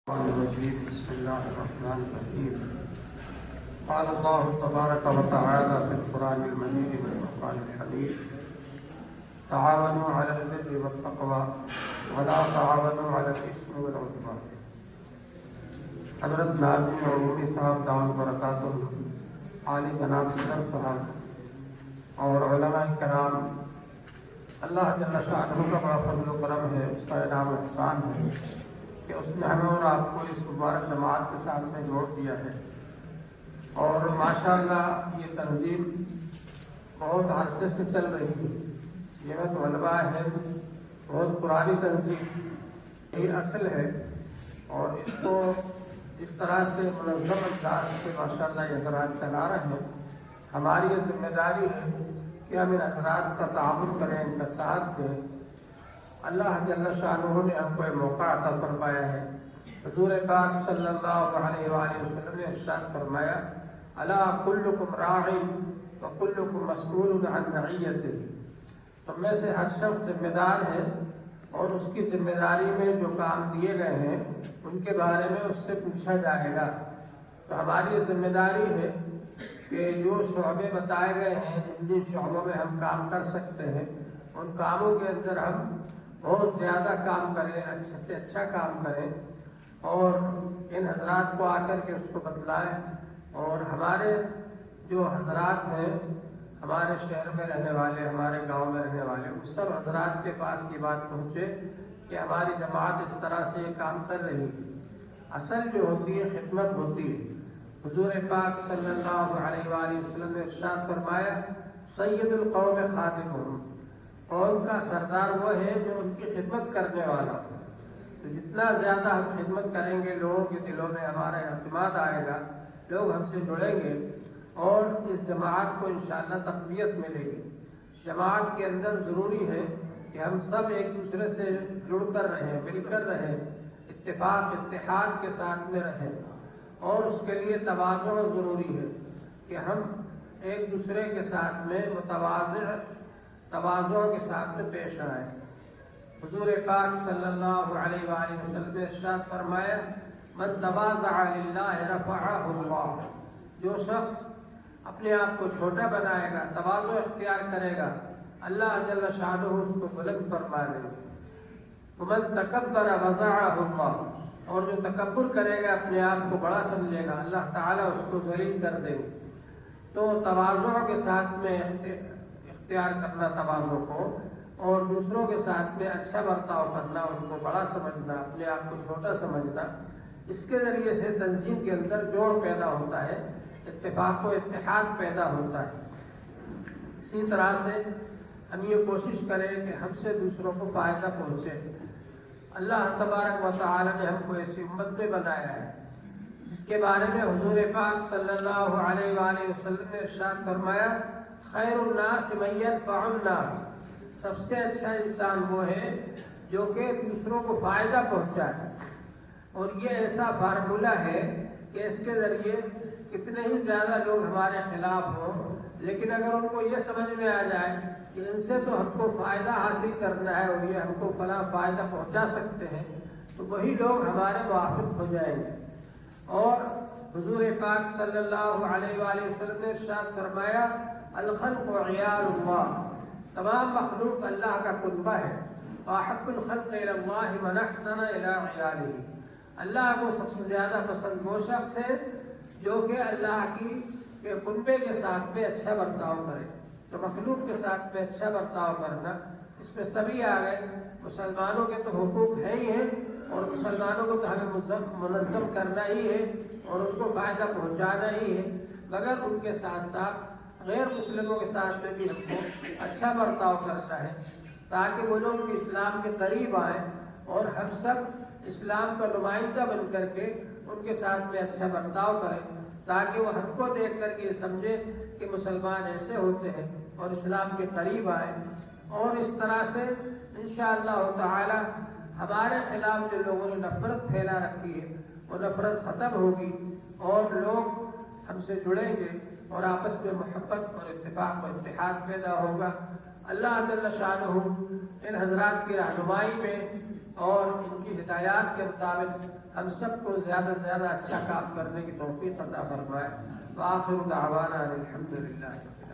بسم الله الرحمن الرحيم. قال الله تبارك وتعالى في القرآن المجيد والفرقان الحميد: تعاونوا على البر والتقوى ولا تعاونوا على الإثم والعدوان. حضرت ناظم عمومی صاحب دعوت برکاتہ عالی جناب صدر صاحب اور علماء کرام، اللہ جل شانہ کا بڑا فضل و کرم ہے، اس کا انعام و احسان ہے کہ اس نے ہمیں اور آپ کو اس مبارک جماعت کے ساتھ میں جوڑ دیا ہے۔ اور ماشاءاللہ یہ تنظیم بہت عرصے سے چل رہی ہے، یہ طلباء ہے، بہت پرانی تنظیم، یہ اصل ہے، اور اس کو اس طرح سے منظم انداز سے ماشاءاللہ یہ حضرات چلا رہے ہیں۔ ہماری یہ ذمہ داری ہے کہ ہم ان حضرات کا تعاون کریں، ان کا ساتھ دیں۔ اللہ جل شانہ نے ہم کو ایک موقع عطا فرمایا ہے۔ حضور پاک صلی اللہ علیہ وآلہ وسلم نے ارشاد فرمایا: الا کلکم راع وکلکم مسئول عن رعیتہ۔ تم میں سے ہر شخص ذمہ دار ہے اور اس کی ذمہ داری میں جو کام دیے گئے ہیں ان کے بارے میں اس سے پوچھا جائے گا۔ تو ہماری ذمہ داری ہے کہ جو شعبے بتائے گئے ہیں، جن شعبوں میں ہم کام کر سکتے ہیں، ان کاموں کے اندر ہم بہت زیادہ کام کریں، اچھے سے اچھا کام کریں، اور ان حضرات کو آ کر کے اس کو بتلائیں۔ اور ہمارے جو حضرات ہیں، ہمارے شہر میں رہنے والے، ہمارے گاؤں میں رہنے والے، ان سب حضرات کے پاس یہ بات پہنچے کہ ہماری جماعت اس طرح سے یہ کام کر رہی ہے۔ اصل جو ہوتی ہے خدمت ہوتی ہے۔ حضور پاک صلی اللہ علیہ وآلہ وسلم نے ارشاد فرمایا: سید القوم خادمهم۔ قوم کا سردار وہ ہے جو ان کی خدمت کرنے والا ہو۔ تو جتنا زیادہ ہم خدمت کریں گے، لوگوں کے دلوں میں ہمارا اعتماد آئے گا، لوگ ہم سے جڑیں گے اور اس جماعت کو انشاءاللہ تقویت ملے گی۔ جماعت کے اندر ضروری ہے کہ ہم سب ایک دوسرے سے جڑ کر رہیں، مل کر رہیں، اتفاق اتحاد کے ساتھ میں رہیں، اور اس کے لیے تواضع ضروری ہے کہ ہم ایک دوسرے کے ساتھ میں تواضع کے ساتھ میں پیش آئیں۔ حضور پاک صلی اللہ علیہ وآلہ وسلم نے ارشاد فرمایا: من تواضع للہ رفعہ اللہ۔ جو شخص اپنے آپ کو چھوٹا بنائے گا، تواضع اختیار کرے گا، اللہ جل شانہ اس کو بلند فرما دے گا۔ ومن تکبر وضعہ اللہ۔ اور جو تکبر کرے گا، اپنے آپ کو بڑا سمجھے گا، اللہ تعالیٰ اس کو ذلیل کر دیں گے۔ تو تواضع کے ساتھ میں اختیار کرنا تواضع کو، اور دوسروں کے ساتھ میں اچھا برتاؤ کرنا، ان کو بڑا سمجھنا، اپنے آپ کو چھوٹا سمجھنا، اس کے ذریعے سے تنظیم کے اندر جوڑ پیدا ہوتا ہے، اتفاق و اتحاد پیدا ہوتا ہے۔ اسی طرح سے ہم یہ کوشش کریں کہ ہم سے دوسروں کو فائدہ پہنچے۔ اللہ تبارک و تعالی نے ہم کو ایسی امت میں بنایا ہے جس کے بارے میں حضور پاک صلی اللہ علیہ وآلہ وسلم نے ارشاد فرمایا: خیر الناس من ينفع الناس۔ سب سے اچھا انسان وہ ہے جو کہ دوسروں کو فائدہ پہنچائے۔ اور یہ ایسا فارمولہ ہے کہ اس کے ذریعے کتنے ہی زیادہ لوگ ہمارے خلاف ہوں، لیکن اگر ان کو یہ سمجھ میں آ جائے کہ ان سے تو ہم کو فائدہ حاصل کرنا ہے اور یہ ہم کو فلاں فائدہ پہنچا سکتے ہیں، تو وہی لوگ ہمارے موافق ہو جائیں گے۔ اور حضور پاک صلی اللہ علیہ وآلہ وسلم نے ارشاد فرمایا: الخلق عیال اللہ۔ تمام مخلوق اللہ کا کنبہ ہے۔ وَأَحَبُّ الْخَلْقِ إِلَى اللَّهِ مَنْ أَحْسَنَ إِلَىٰ عِيَالِهِ۔ اللہ کو سب سے زیادہ پسند وہ شخص ہے جو کہ اللہ کے کنبے کے ساتھ میں اچھا برتاؤ کرے۔ تو مخلوق کے ساتھ میں اچھا برتاؤ کرنا، اس میں سبھی آ گئے۔ مسلمانوں کے تو حقوق ہے ہی ہیں، اور مسلمانوں کو تو ہمیں منظم کرنا ہی ہے اور ان کو فائدہ پہنچانا ہی ہے، مگر ان کے ساتھ ساتھ غیر مسلموں کے ساتھ میں بھی ہم کو اچھا برتاؤ کرنا ہے، تاکہ وہ لوگ اسلام کے قریب آئیں اور ہم سب اسلام کا نمائندہ بن کر کے ان کے ساتھ میں اچھا برتاؤ کریں، تاکہ وہ ہم کو دیکھ کر کے یہ سمجھے کہ مسلمان ایسے ہوتے ہیں اور اسلام کے قریب آئیں۔ اور اس طرح سے انشاءاللہ تعالی ہمارے خلاف جو لوگوں نے نفرت پھیلا رکھی ہے، وہ نفرت ختم ہوگی اور لوگ ہم سے جڑیں گے اور آپس میں محبت اور اتفاق و اتحاد پیدا ہوگا۔ اللہ جل شانہ ان حضرات کی رہنمائی میں اور ان کی ہدایات کے مطابق ہم سب کو زیادہ سے زیادہ اچھا کام کرنے کی توفیق عطا فرمائے۔ وآخر دعوانا الحمدللہ۔